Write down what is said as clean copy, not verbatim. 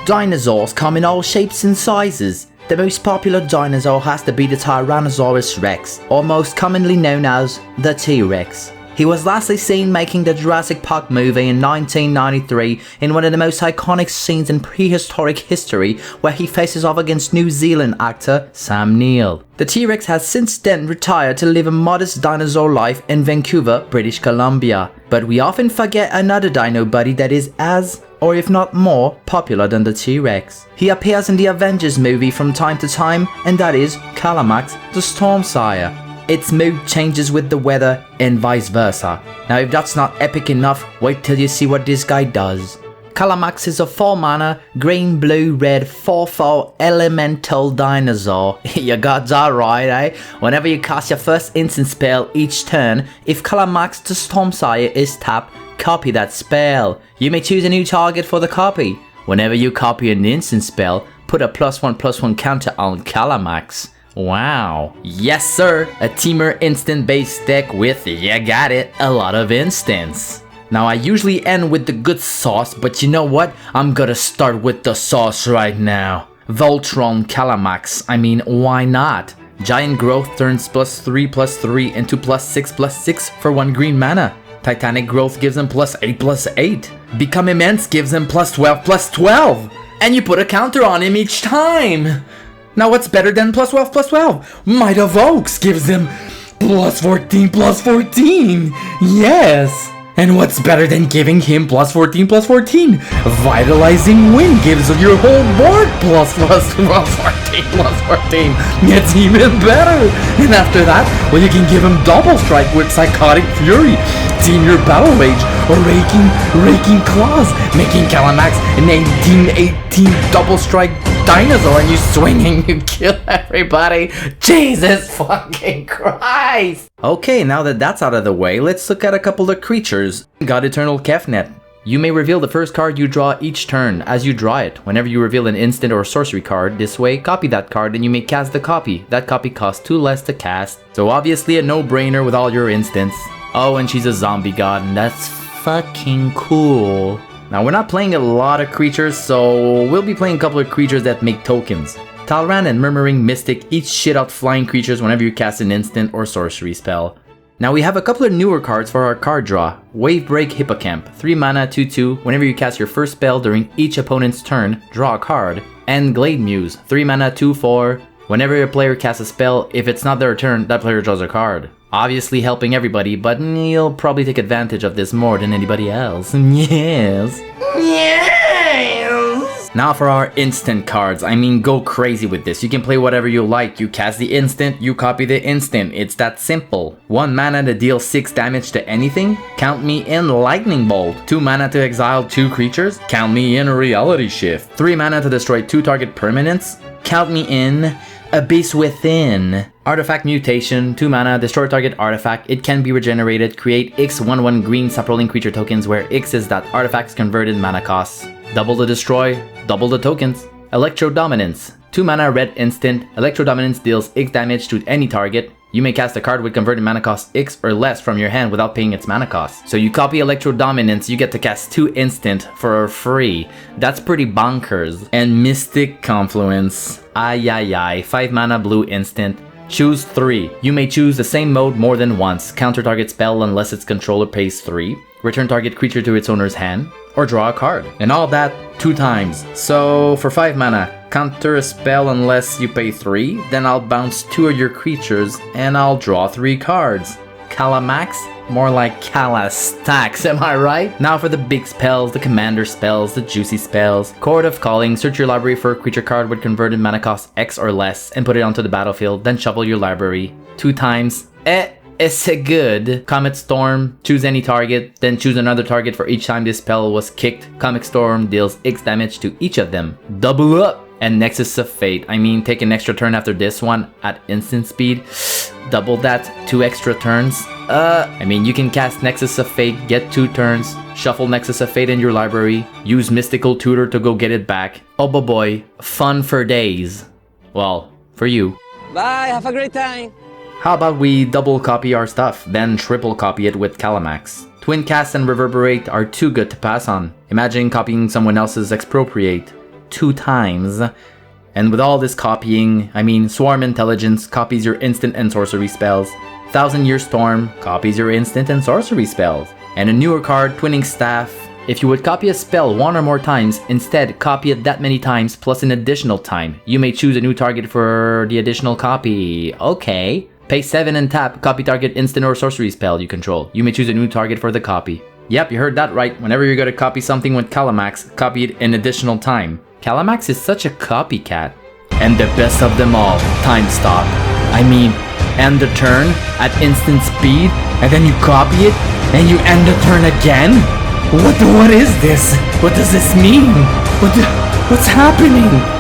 Dinosaurs come in all shapes and sizes. The most popular dinosaur has to be the Tyrannosaurus Rex, or most commonly known as the T-Rex. He was lastly seen making the Jurassic Park movie in 1993 in one of the most iconic scenes in prehistoric history, where he faces off against New Zealand actor Sam Neill. The T-Rex has since then retired to live a modest dinosaur life in Vancouver, British Columbia. But we often forget another dino buddy that is as, or if not more, popular than the T-Rex. He appears in the Avengers movie from time to time, and that is Kalamax, the Stormsire. Its mood changes with the weather and vice versa. Now if that's not epic enough, wait till you see what this guy does. Kalamax is a 4-mana, green, blue, red, 4/4 elemental dinosaur. Your gods are right, eh? Whenever you cast your first instant spell each turn, if Kalamax the Stormsire is tapped, copy that spell. You may choose a new target for the copy. Whenever you copy an instant spell, put a +1/+1 counter on Kalamax. Wow. Yes sir, a Teamer instant based deck with, you got it, a lot of instants. Now I usually end with the good sauce, but you know what? I'm gonna start with the sauce right now. Voltron Kalamax, I mean, why not? Giant Growth turns +3/+3 into +6/+6 for 1 green mana. Titanic Growth gives him +8/+8. Become Immense gives him +12/+12. And you put a counter on him each time. Now what's better than +12/+12? Might of Oaks gives him +14/+14. Yes! And what's better than giving him +14/+14? Vitalizing Wind gives your whole board +14/+14. It's even better! And after that, well, you can give him Double Strike with Psychotic Fury, Team your Battle Rage, or Raking Claws, making Kalamax an 18/18 Double Strike dinosaur, and you swing and you kill everybody. Jesus fucking Christ! Okay, now that that's out of the way, let's look at a couple of creatures. God Eternal Kefnet. You may reveal the first card you draw each turn as you draw it. Whenever you reveal an instant or sorcery card this way, copy that card and you may cast the copy. That copy costs 2 less to cast. So obviously a no-brainer with all your instants. Oh, and she's a zombie god, and that's fucking cool. Now we're not playing a lot of creatures, so we'll be playing a couple of creatures that make tokens. Talran and Murmuring Mystic each shit out flying creatures whenever you cast an instant or sorcery spell. Now we have a couple of newer cards for our card draw. Wavebreak Hippocamp, 3 mana 2/2, whenever you cast your first spell during each opponent's turn, draw a card. And Glade Muse, 3 mana 2/4, whenever your player casts a spell, if it's not their turn, that player draws a card. Obviously helping everybody, but you'll probably take advantage of this more than anybody else. Yes. Yes! Now for our instant cards. I mean, go crazy with this. You can play whatever you like. You cast the instant, you copy the instant. It's that simple. 1 mana to deal 6 damage to anything? Count me in Lightning Bolt. 2 mana to exile 2 creatures? Count me in Reality Shift. 3 mana to destroy 2 target permanents? Count me in Abyss Within. Artifact Mutation, 2 mana, destroy target artifact, it can be regenerated, create X 1/1 green sub-rolling creature tokens where X is that artifact's converted mana costs. Double the destroy, double the tokens. Electro Dominance, 2 mana red instant, Electro Dominance deals X damage to any target. You may cast a card with converted mana cost X or less from your hand without paying its mana cost. So you copy Electro Dominance, you get to cast 2 instant for free. That's pretty bonkers. And Mystic Confluence, 5 mana blue instant. Choose 3. You may choose the same mode more than once. Counter target spell unless its controller pays 3. Return target creature to its owner's hand. Or draw a card. And all that 2 times. So for 5 mana, counter a spell unless you pay 3. Then I'll bounce 2 of your creatures and I'll draw 3 cards. Kalamax? More like Kalastacks, am I right? Now for the big spells, the commander spells, the juicy spells. Chord of Calling, search your library for a creature card with converted mana cost X or less and put it onto the battlefield, then shuffle your library 2 times. It's good. Comet Storm, choose any target, then choose another target for each time this spell was kicked. Comet Storm deals X damage to each of them. Double up! And Nexus of Fate, I mean, take an extra turn after this one at instant speed. Double that, 2 extra turns. I mean, you can cast Nexus of Fate, get 2 turns, shuffle Nexus of Fate in your library, use Mystical Tutor to go get it back. Oh boy, fun for days. Well, for you. Bye, have a great time. How about we double copy our stuff, then triple copy it with Kalamax. Twin Cast and Reverberate are too good to pass on. Imagine copying someone else's Expropriate. 2 times. And with all this copying, I mean, Swarm Intelligence copies your instant and sorcery spells. 1000-Year Storm copies your instant and sorcery spells. And a newer card, Twinning Staff. If you would copy a spell 1 or more times, instead copy it that many times plus an additional time. You may choose a new target for the additional copy. Okay. Pay 7 and tap, copy target instant or sorcery spell you control. You may choose a new target for the copy. Yep, you heard that right. Whenever you're gonna copy something with Kalamax, copy it an additional time. Kalamax is such a copycat. And the best of them all, time stop. I mean, end the turn at instant speed, and then you copy it, and you end the turn again? What is this? What does this mean? What's happening?